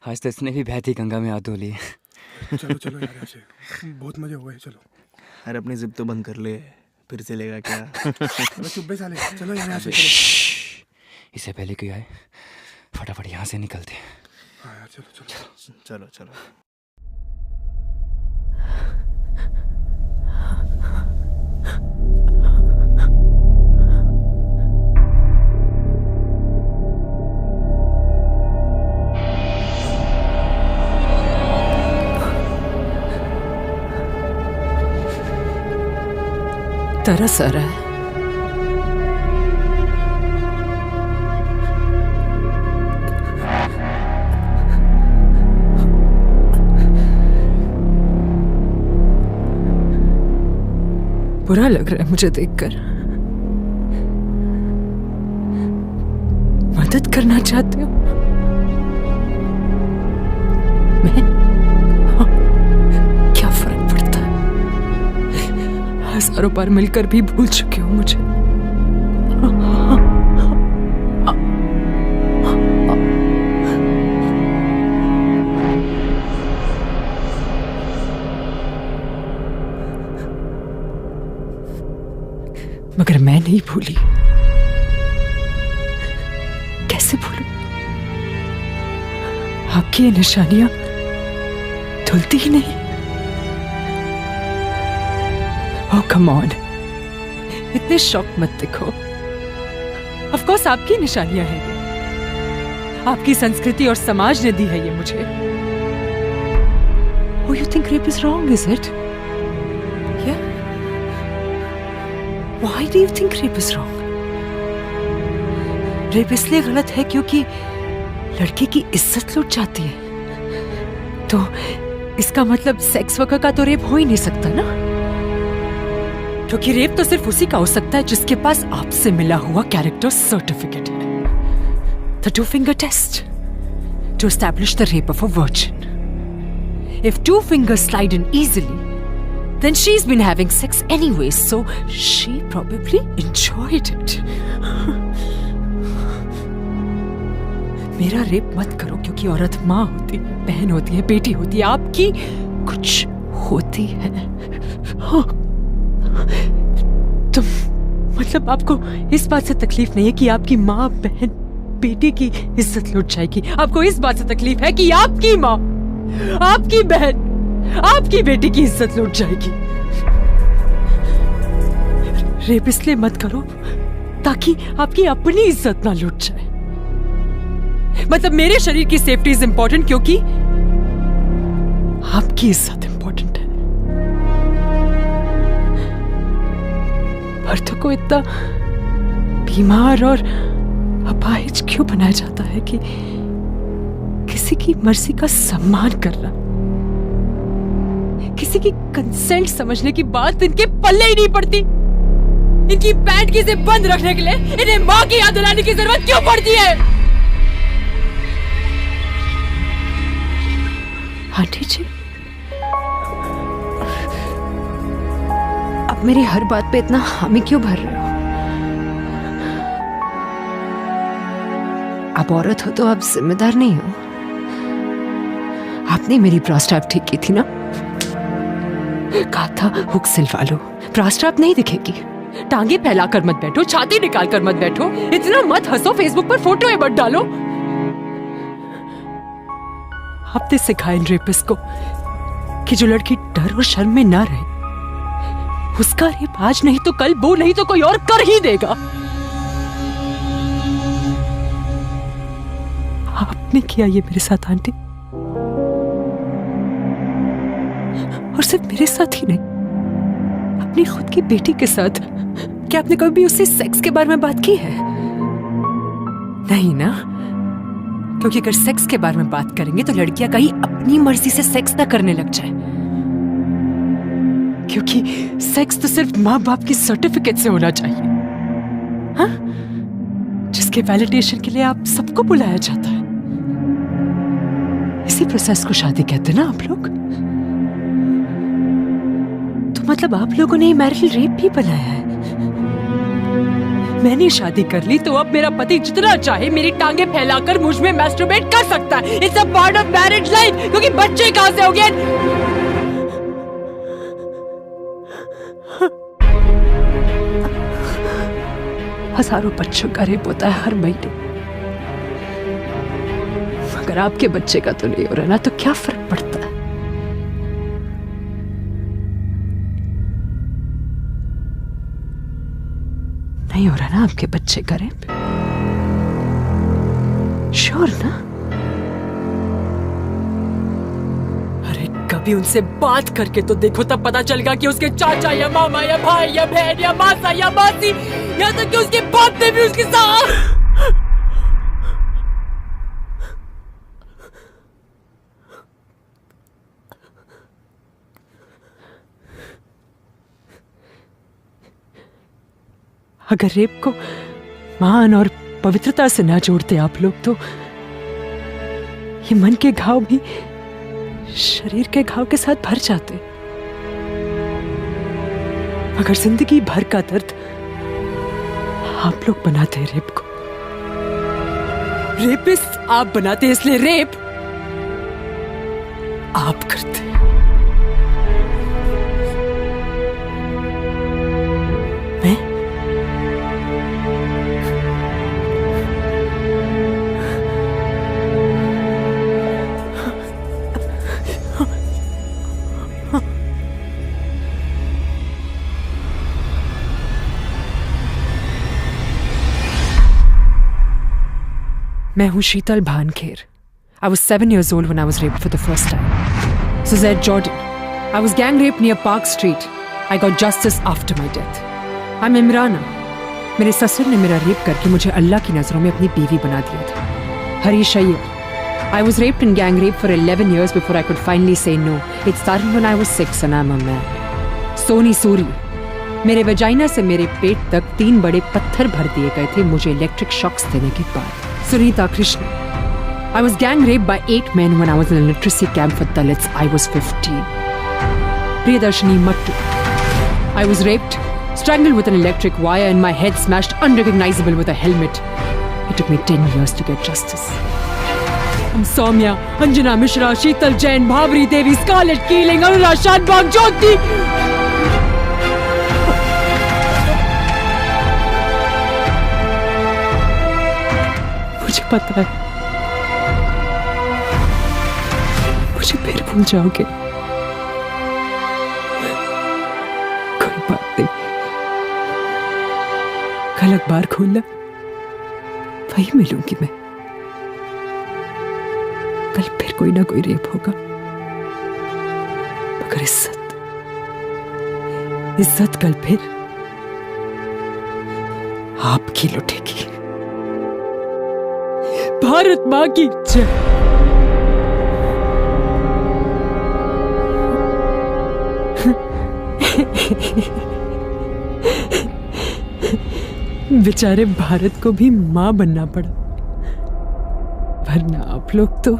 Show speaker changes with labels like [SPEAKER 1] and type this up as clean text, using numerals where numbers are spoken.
[SPEAKER 1] आज तो इसने भी बहती गंगा में हाथ धो लिए।
[SPEAKER 2] चलो चलो यार, ऐसे बहुत मजे हुए। चलो
[SPEAKER 3] अरे अपनी जिद तो बंद कर ले, फिर से लेगा क्या?
[SPEAKER 2] चलो चुप बे साले, चलो यार यहाँ से चलो।
[SPEAKER 1] इससे पहले कोई आए फटाफट यहाँ से निकलते।
[SPEAKER 2] हाँ यार चलो चलो
[SPEAKER 3] चलो चलो।
[SPEAKER 4] तरस आ रहा है। बुरा लग रहा है मुझे देखकर। मदद करना चाहते हो? मैं क्या फर्क पड़ता है? हजारों बार मिलकर भी भूल चुके हो मुझे। मगर मैं नहीं भूली। कैसे भूलूं? आपकी ये निशानियां धुलती ही नहीं। ओह कम ऑन, इतने शॉक मत दिखो। ऑफ कोर्स आपकी निशानियां हैं ये। आपकी संस्कृति और समाज ने दी है ये मुझे। Oh, you think rape is wrong, is it? Yeah? Why do you think rape is wrong? Rape इसलिए गलत है क्योंकि लड़के की इज्जत लूट जाती है। तो इसका मतलब सेक्स वर्कर का तो रेप हो ही नहीं सकता ना, क्योंकि रेप तो सिर्फ उसी का हो सकता है जिसके पास आपसे मिला हुआ कैरेक्टर सर्टिफिकेट है। The two finger test to establish the rape of a virgin. If two fingers slide in easily, then she's been having sex anyways, so she probably enjoyed it. मेरा रेप मत करो, क्योंकि औरत माँ होती है, बहन होती है, बेटी होती है, आपकी कुछ होती है। तो मतलब आपको इस बात से तकलीफ नहीं है कि आपकी माँ, बहन, बेटी की इज्जत लुट जाएगी। आपको इस बात से तकलीफ है कि आपकी माँ, आपकी बहन, आपकी बेटी की इज्जत लुट जाएगी। रेप इसलिए मत करो ताकि आपकी अपनी इज्जत ना लुट जाए। मतलब मेरे शरीर की सेफ्टी इज इंपॉर्टेंट क्योंकि आपकी इज्जत इंपॉर्टेंट है। मर्दों को इतना बीमार और अपाहिज क्यों बनाया जाता है कि किसी की मर्जी का सम्मान करना, किसी की कंसेंट समझने की बात इनके पल्ले ही नहीं पड़ती। इनकी पैंट की जिप बंद रखने के लिए इन्हें मां की याद दिलाने की जरूरत क्यों पड़ती है? आंटी जी, अब मेरी हर बात पे इतना हामी क्यों भर रहे हो? आप औरत हो तो आप जिम्मेदार नहीं हो। आपने मेरी प्रॉस्टेट ठीक की थी ना? कहा था हुक सिलवा लो, प्रॉस्टेट नहीं दिखेगी। टांगे फैलाकर मत बैठो, छाती निकाल कर मत बैठो, इतना मत हंसो, फेसबुक पर फोटो मत डालो। आपने सिखाया इन रेपिस्ट को कि जो लड़की डर और शर्म में ना रहे, उसका रेप आज नहीं तो कल, वो नहीं तो कोई और कर ही देगा। आपने किया ये मेरे साथ आंटी, और सिर्फ मेरे साथ ही नहीं, अपनी खुद की बेटी के साथ। क्या आपने कभी भी उससे सेक्स के बारे में बात की है? नहीं ना, क्योंकि अगर सेक्स के बारे में बात करेंगे तो लड़कियां कहीं अपनी मर्जी से सेक्स ना करने लग जाए, क्योंकि सेक्स तो सिर्फ माँ बाप की सर्टिफिकेट से होना चाहिए, हाँ? जिसके वैलिडेशन के लिए आप सबको बुलाया जाता है। इसी प्रोसेस को शादी कहते हैं ना आप लोग। तो मतलब आप लोगों ने मैरिटल रेप भी बनाया है। मैंने शादी कर ली तो अब मेरा पति जितना चाहे मेरी टांगे फैलाकर मुझ में मैस्टरबेट कर सकता है। It's a part of marriage life. क्योंकि बच्चे कहां से होंगे? हजारों बच्चों का रेप होता है हर महीने। अगर आपके बच्चे का तो नहीं हो रहा ना तो क्या फर्क पड़ता है? नहीं हो रहा ना आपके बच्चे का रेप? श्योर ना? अरे कभी उनसे बात करके तो देखो, तब पता चलेगा कि उसके चाचा या मामा या भाई या बहन या मासा या मासी या तक कि उसके बाप ने भी उसके साथ। अगर रेप को मान और पवित्रता से ना जोड़ते आप लोग तो ये मन के घाव भी शरीर के घाव के साथ भर जाते। अगर जिंदगी भर का दर्द आप लोग बनाते हैं रेप को, रेपिस्ट आप बनाते, इसलिए रेप आप करते। मैं मैं हूं शीतल भानखेर. I was 7 years old when I was raped for the first time. Suzette Jordan. I was gang raped near Park Street. I got justice after my death. I'm Imrana. मेरे ससुर ने मेरा रेप करके मुझे अल्लाह की नजरों में अपनी बीवी बना दिया था. Harish Iyer. I was raped and gang raped for 11 years before I could finally say no. It started when I was 6 and I'm a man. Soni Suri. मेरे वजाइना से मेरे पेट तक 3 बड़े पत्थर भर दिए गए थे मुझे इलेक्ट्रिक शॉक्स देने के बाद. Sunita Krishna. I was gang raped by 8 men when I was in a literacy camp for Dalits. I was 15. Priyadarshini Mattu. I was raped, strangled with an electric wire and my head smashed unrecognizable with a helmet. It took me 10 years to get justice. I'm Soumya, Anjana Mishra, Sheetal Jain, Bhavri Devi, Scarlett Keeling, Anurag Shanbag, Jyoti. मुझे पता है मुझे फिर भूल जाओगे. कोई बात नहीं, कल अखबार खोलना वही मिलूंगी मैं. कल फिर कोई ना कोई रेप होगा मगर इज्जत कल फिर आपकी लुटेगी. भारत मां की जय. बेचारे भारत को भी मां बनना पड़ा, वरना आप लोग तो